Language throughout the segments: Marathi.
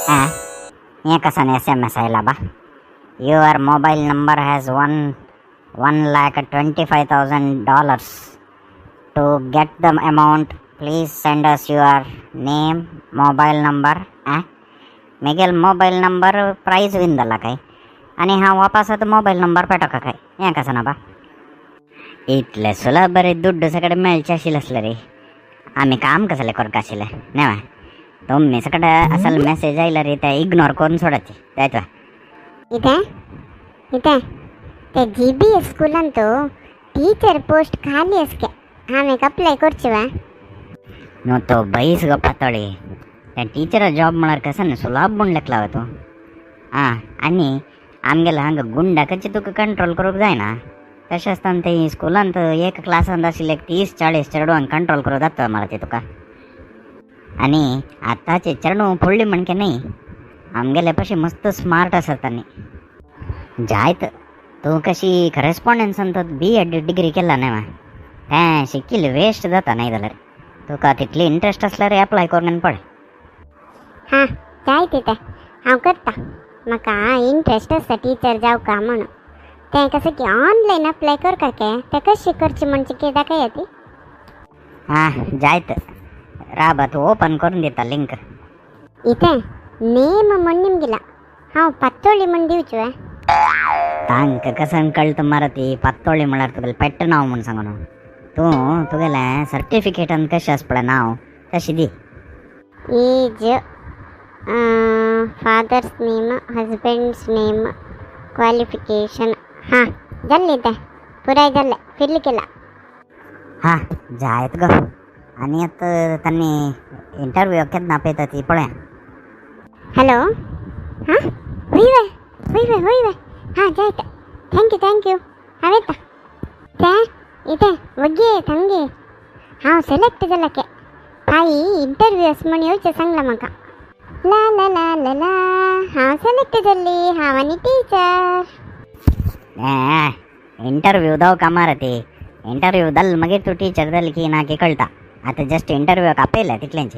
ये कसन SMS आयला बा. Your mobile number has $1,25,000. To get the amount, please send us your name, mobile number. मेगेल मोबाईल नंबर प्राईज विन झाला काय आणि हा वापस मोबाईल नंबर पेटका काय हे कसं ना बा इतले सुला बरे दुड्ड सगळे मेळचे आशिल्ले असले रे आम्ही काम कसले करता आशिल्ले नेवा तुम्ही सगळे असल मेसेज आयला रे ते इग्नोर करून सोडायचे त्याचा इथे इथे ते GBS स्कूलान तो टीचर पोस्ट खाली असके आम्ही अप्लाय करचीवा नो तो बैस ग पातळी त्या टीचर जॉब म्हळ्यार कसं सुलाभ म्हण लेखला तो आणि आमगेला हांगा गुंडाकाची तुका कंट्रोल करूंक जायना तशें आसतना ते स्कुलांत एक क्लासान आशिल्ले 30-40 चेडवांक कंट्रोल करूंक जाता मला ते तुका आणि आतांचे चेडूं फुडली म्हणके न्ही आमगेले पशी मस्त स्मार्ट आसात आनी जायत तूं कशी करेस्पॉन्डन्सान तो B.Ed डिग्री केला न्हय तें शिकिल्लें वेस्ट जाता न्हय जाल्यार तुका तितली इंट्रस्ट आसल्यार एप्लाय करून पळय हां जाय तिथे हांव करता म्हाका इंट्रस्ट आसा टीचर जावका म्हणून तें कसं की ऑनलायन अप्लाय करता के तें कशें करचें म्हणचें कितें दाखया ती जायत राबा तूं ओपन करून दिता लिंक इथे नेम म्हण निमगेला हांव पातोळी म्हण दिवचें तांकां कसन कळटा मरे ती पातोळी म्हळ्यार तुगेलें पेट्ट नांव म्हूण सांगून तूं तुगेलें सर्टिफिकेटान कशें आसा पळय नांव तशें the age father's name husband's name qualification हां जाल्लें तें पुराय जाल्लें फिल केला जायत गो आनी आतां तांणी इंटरव्यू केन्ना आपयता ती पळय हॅलो हां वय हां जायत थँक्यू हांव येता तें इथे वगे थंगे हांव सिलेक्ट जाला के हाई इंटरव्यूस म्हण येवचें सांगला म्हाका ला ला ला ला ला हांव सिलेक्ट जाल्ली हांव आनी टीचर इंटरव्यू दाव का मरे ती इंटरव्यू जाल मागीर तूं टीचर जाली की ना की कळटा आतां जस्ट इंटरव्यूक आपयल्या तितलेंच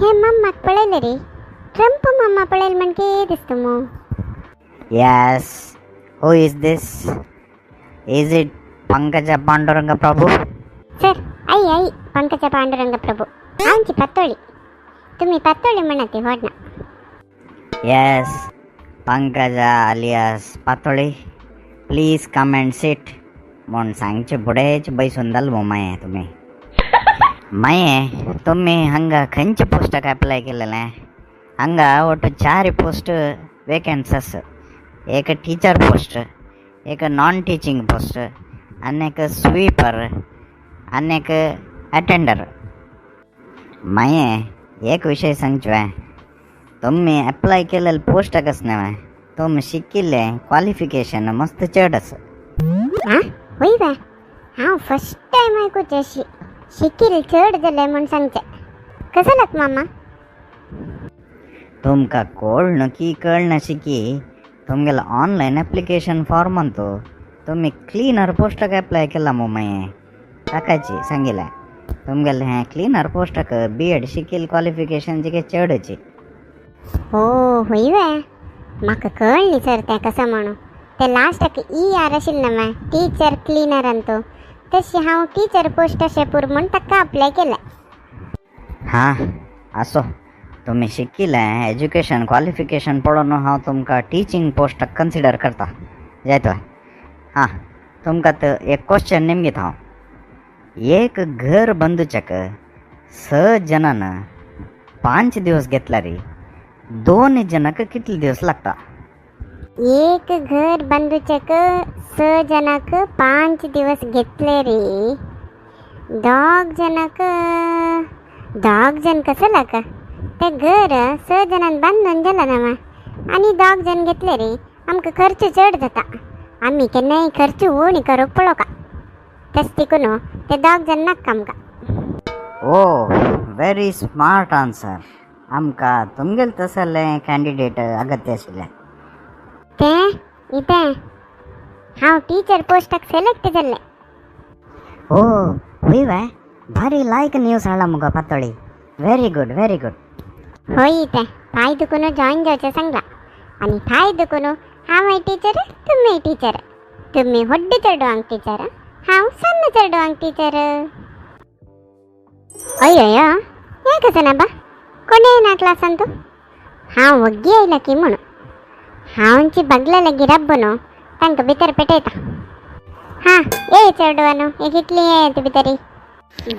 हे मम्माक पळयलें रे ट्रम्प मम्मा पळयलें म्हण कितें दिसता मो yes who is this is it Pankaja Pandurang Prabhu sir आई पंकजा पांडुरंग प्रभू आमची पातोळी तुम्ही पातोळी म्हणा ती व्हडना yes Pankaja alias Patoli please come and sit म्हूण सांगचे फुडेंच बसून जालो माये तुम्ही हांगा खंयच्या पोस्टाक अप्लाय केलेलें हांगा ಒಟ್ಟು 4 पोस्ट वेकंट्स आसा एक टीचर पोस्ट एक नॉन टीचिंग पोस्ट आनी एक स्वीपर आनी एक अटेंडर माये एक विशय सांगचें तुम्ही अप्लाय केलेले पोस्टाक न्हय तुमी शिकिल्ले क्वालिफिकेशन मस्त चड आसा वय बा हांव फर्स्ट टायम आयकूचें अशी शिकिल्लें चड जालें म्हूण सांगचें कसो लाग मामा तुमकां कळना की तुमगेलो ऑनलायन एप्लिकेशन फॉर्मान तो तुमी क्लिनर पोस्टाक अप्लाय केला माये ताकाची सांगिल्लें तुमगेलें हें क्लिनर पोस्टाक B.Ed शिकिल्लें क्वालिफिकेशन जिके चडची हो वय म्हाका कळ्ळें सर तें कसो म्हणून ते लास्टाक ER आशिल्लें न्हय टीचर क्लिनरान तो तशी हांव टीचर पोस्ट अशें पुरो म्हूण ताका अप्लाय केलें आसो तुमी शिकिल्लें एज्युकेशन क्वालिफिकेशन पळोवन हांव तुमकां टीचिंग पोस्टाक कन्सिडर करता जायतो तुमकां एक क्वेश्चन निमगीत हांव एक घर बांदूच्याक 6 जणांन 5 दिवस घेतला रे 2 जणांक कितले दिवस लागता एक घर बांदूच्याक 6 जणांक 5 दिवस घेतले रे 2 जण कसं लागा ते घर 6 जणांन बांदून जालां न्हय आनी 2 जण घेतले रे आमकां खर्च चड जाता आमी केन्नाय खर्च उणी करूंक पळोवका तेच तिकून ते 2 जण नाका आमकां ओ व्हेरी स्मार्ट आन्सर आमकां तुमगेलें तसलें कॅन्डिडेट अगत्य आशिल्लें तें इतें हांव टीचर पोस्टाक सिलेक्ट जाल्लें ओ वय भारी लायक न्यूज हाडला मुगो पातोळी व्हेरी गुड होई ते पाय दुखून जॉईन जावचें सांगला आनी पाय दुखून हांव टीचर तुमी टीचर तुमी व्हड्ड चेडवांक टीचर हांव सन्न चेडवांक टीचर अय्यो हें कशें ना बा कोणे येना क्लासान तूं हांव वग्गी आयला की म्हणून हांवची बागला लागी रब्ब न्हू तांकां भितर पेटयता हां ए चेडवानो एक इतली येत भितरी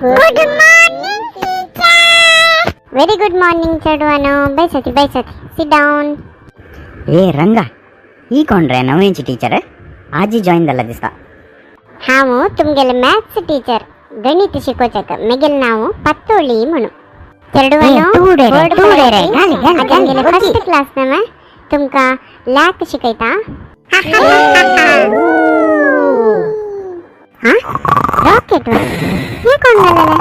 good morning teacher very good morning चेडवानो बैसती सिट डाऊन ए रंगा ही कोण रे नवीनची टीचर आजी जॉईन जाला दिसता हांव तुमगेले मॅथ्स टीचर गणित शिकोवचेक म्हगेलें नांव पातोळी म्हणून चेडवानो फर्स्ट क्लास न्हू तुमकां लॅक शिकयता हां रॉकेट हे कोण घालेलें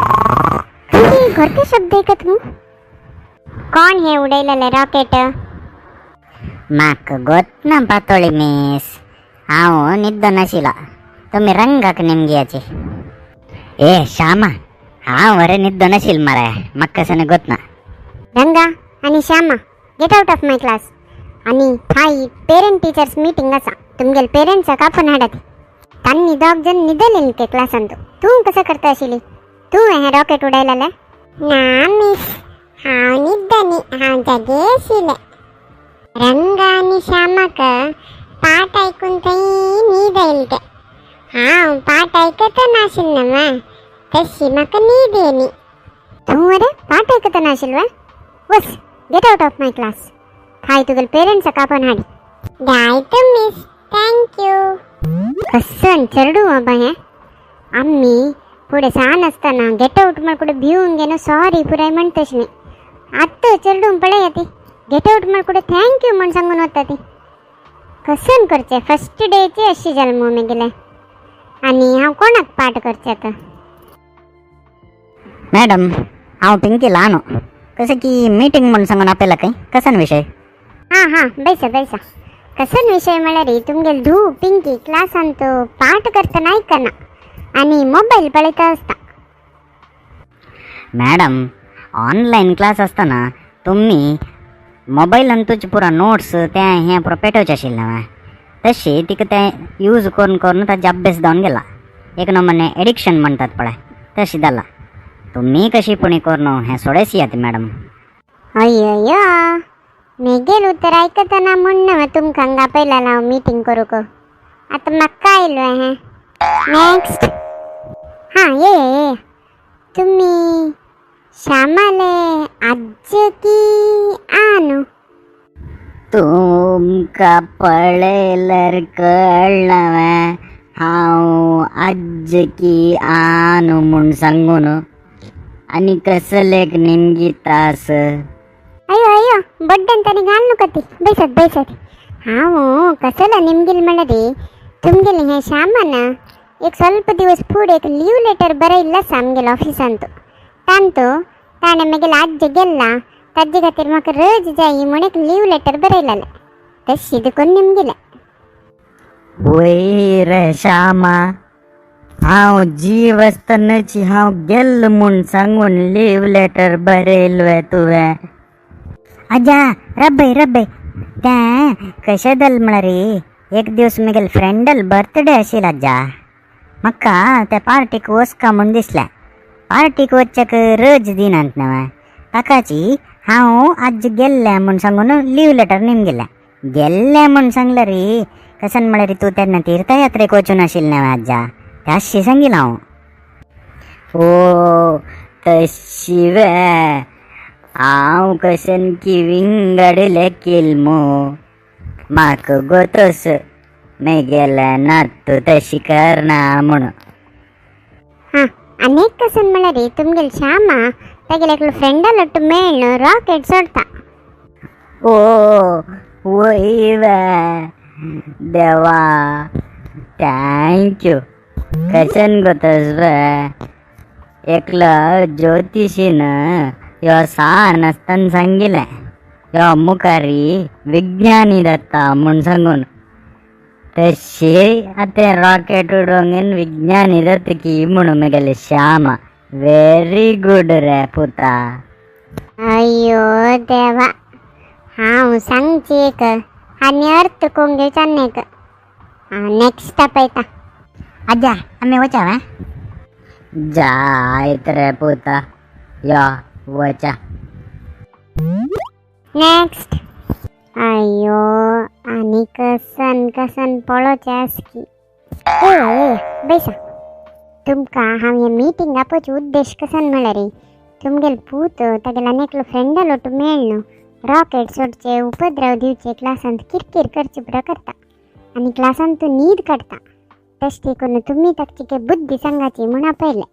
खंयची घरके शब्द ऐकत मू कोण हे उडयलेलें रॉकेट म्हाका गोतना पातोळी मिस हांव न्हिद्दो नाशिला तुमी रंगाक नेमगियाची ए श्यामा हांव वरे न्हिद्दो नाशिल मरे म्हाका कशें गोतना रंगा आनी Shyama gate out of my class आनी थाई पेरेंट टीचर्स मीटिंग आसा तुमगेले पेरेंट्साक आपोवन हाडात तांणी दोग जण न्हिदलेले ते क्लासान तूं कसं करता आशिल्ली तूं हें रॉकेट उडयलेलें ना मिस हांव न्हिदनी हांव जागे आशिल्लें रंगा आनी श्यामाक पाठ आयकून थंय न्हीद येयली ते हांव पाठ आयकत नाशिल्लें वा तशी म्हाका न्हीद येयली तूं वरे पाठ आयकत नाशिल्ल वा वस get out of my class थाय तुगेले पेरेंट्साक आपोवन हाडी गायत मिस थँक्यू कसन चेडू बाबा हें आम्ही फुडें सान आसतना गेट आउट म्हणकुडें भिवून गेलो सॉरी पुराय म्हणटशी न्ही आत्तां चेडूं पळय ती गेट आउट म्हणकुडें थँक्यू म्हण सांगून वता ती कसन करचें फर्स्ट डेची अशी जल्म म्हगेलें आनी हांव कोणाक पाठ करचें आतां मॅडम हांव पिंकी ल्हानो कशें की मीटिंग म्हूण सांगून आपयला खंय कसन विशय हां बैसा कसन विशय म्हळ्यार तुमगेले धू पिंकी क्लासान तो पाठ करतना आयकना आनी मोबायल पळयता आसता मॅडम ऑनलायन क्लास आसतना तुमी मोबायलान तुजे पुरो नोट्स तें हें पुरो पेटोवचें आशिल्लें न्हय तशी तिका तें यूज करून करून ताजे अभ्यास जावन गेला एक नंबरने एडिक्शन म्हणटात पळय तशी जाला तुमी कशी पुणी करून हें सोडेसियात मॅडम अय्यो मेगेल उतर आयकतना म्हण तुमकां हांगा पयला हांव मिटींग करूंक आतां म्हाका आयलो हें नेक्स्ट हां ये तुमी श्यामाले आज्ज की आनू तुमकां पळयल्यार कळना हांव आज्ज की आनू म्हूण सांगून आनी कसलेक नेमगी तास अयो बड्डेन ताणी घाल नुका ती बैसत हांव कसला निमगेल म्हळ्यार तुमगेलें हें श्यामान एक ಸ್ವಲ್ಪ दिवस फुडें एक लीव लेटर बरयल्लो आसा आमगेल्या ऑफिसान ताणें म्हगेलो आज्ज गेल्ला ताजे खातीर म्हाका रज जाय म्हूण एक लीव लेटर बरयलेलें तशी देखून निमगेलें वय रे श्यामा हांव जीव आसतनाची हांव गेल्लो म्हूण सांगून लीव लेटर बरयलो तुवें आजा रब्बय तें कशें जालें म्हळ्यार एक दिवस म्हगेले फ्रेंडल बर्थडे आशिल्लो आजा म्हाका त्या पार्टीक वचका म्हूण दिसलें पार्टीक वचच्याक रज दिनात न्हय ताकाची हांव आज गेल्लें म्हूण सांगून लीव लेटर गेल्लें म्हूण सांगल्यार कसन म्हळ्यार तूं तेन्ना तीर्थयात्रेक वचून आशिल्लें न्हय आजा ताशी सांगिल्लें हांव ओ तशी वे हांव कशन की विंगडले किल्मो म्हाका गोतोस मेगेले नात तूं तशी करना म्हणून हां आनीक कसन म्हळ्यार तुमगेले श्यामा तेगेले एकलो फ्रेंडालो मेळून रॉकेट सोडता ओ वय वे देवा थँक्यू कशन गोतोस वे एकलो ज्योतिशीन ह्यो सान आसतना सांगिल्लें ह्यो मुखारी विज्ञानी जाता म्हूण सांगून तशी आतां रॉकेट उडोवंक विज्ञानी जातकी म्हणून म्हगेले श्यामा व्हेरी गुड रे पुता अय्यो देवा हांव सांगची एक आनी अर्थ कोंग घेवचान्ने एक नेक्स्ट स्टॉप येता अज्जा आम्ही वचावा जायत रे पोता या वचा नेक्स्ट अयो आनी कसन कसन पळोवचें की ए बैसा तुमकां हांव हे मीटिंग आपोवचो उद्देश कसन म्हळ्यार रे तुमगेल पूत तागेलो एकलो फ्रेंडा लोटू मेळ्ळो रॉकेट सोडचे उपद्रव दिवचे क्लासांत किरकिर करचे पुरो करता आनी क्लासांत तूं न्हीद काडटा तशें देखून तुमी ताका चिके बुद्धी सांगाची म्हूण आपयलें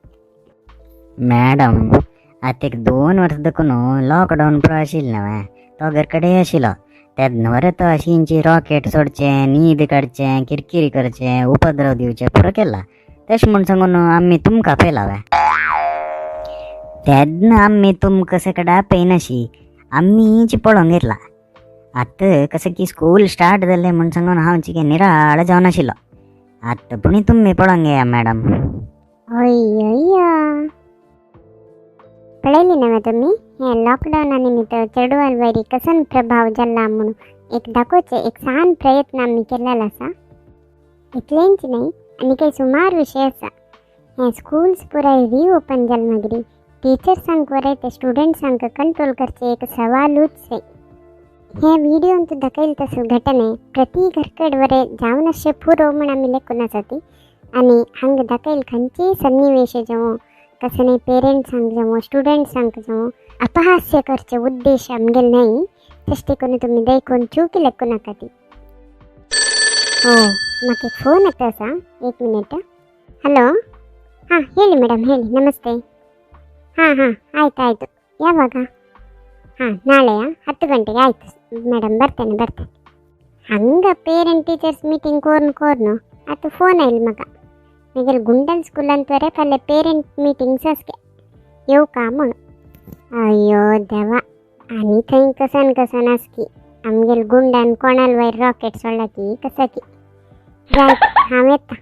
मॅडम आता एक 2 वर्स देखून लॉकडाऊन पुरो आशिल्लें न्हय तो घर कडेन आशिल्लो तेन्ना वरें तो अशींची रॉकेट सोडचें न्हीद काडचें किरकिरी करचें उपद्रव दिवचें पुरो केला तशें म्हूण सांगून आमी तुमकां आपयला तेन्ना आमी तुमकां सेकडे आपयनाशी आमीच पळोवंक घेतला आतां कशें की स्कूल स्टार्ट जालें म्हूण सांगून हांव चिके निराळ जावन आशिल्लो आतां पुणी तुमी पळोवंक घेया मॅडम अय्य पळयली न्हय तुमी हे लॉकडावना निमित्त चेडवां वयरी कसन प्रभाव जाल्ला म्हणून एक दाखोवचे एक सान प्रयत्न आमी केलेलो आसा इतलेंच न्हय आनी काही सुमार विशय आसा हे स्कूल्स पुराय रिओपन जाले मागीर टीचर्सांक वरें ते स्टुडंट्सांक कंट्रोल करचे एक सवालूच रे हे व्हिडिओन तूं दाखयले तसो घटने प्रति घरकड वरें जावन अशें पुरो म्हूण आमी लेखून आसा ती आनी हांगा दाखयले खंयचेय सन्निवेश जावं कसं पेरेंट्सांक जावं स्टुडंट्सांक जावं अपहास्य करचे उद्देश आमगेल न्हय तशें करून तुमी देखून चूक लेखू नाका ती हो म्हाका एक फोन येता आसा 1 मिनिट हॅलो हां ಹೇಳಿ ಮೇಡಮ್ ಹೇಳಿ ನಮಸ್ತೆ ಹಾಂ ಆಯ್ತು ಆಯಿತು ಯಾವಾಗ ಹಾಂ ನಾಳೆಯಾ 10 ಗಂಟೆಗೆ ಆಯಿತು ಮೇಡಮ್ ಬರ್ತೇನೆ ಹಂಗೆ ಪೇರೆಂಟ್ ಟೀಚರ್ಸ್ ಮೀಟಿಂಗ್ ಕೋರ್ನು आतां फोन आयलो म्हाका म्हगेल गुंडल स्कुलांत वरें फाल्यां पेरेंट मिटींग आसगे येवं का म्हूण अय्यो देवा आनी थंय कसन आसकी आमगेल गुंडान कोणाल वयर रॉकेट सोडला की कसा की जाय हांव येता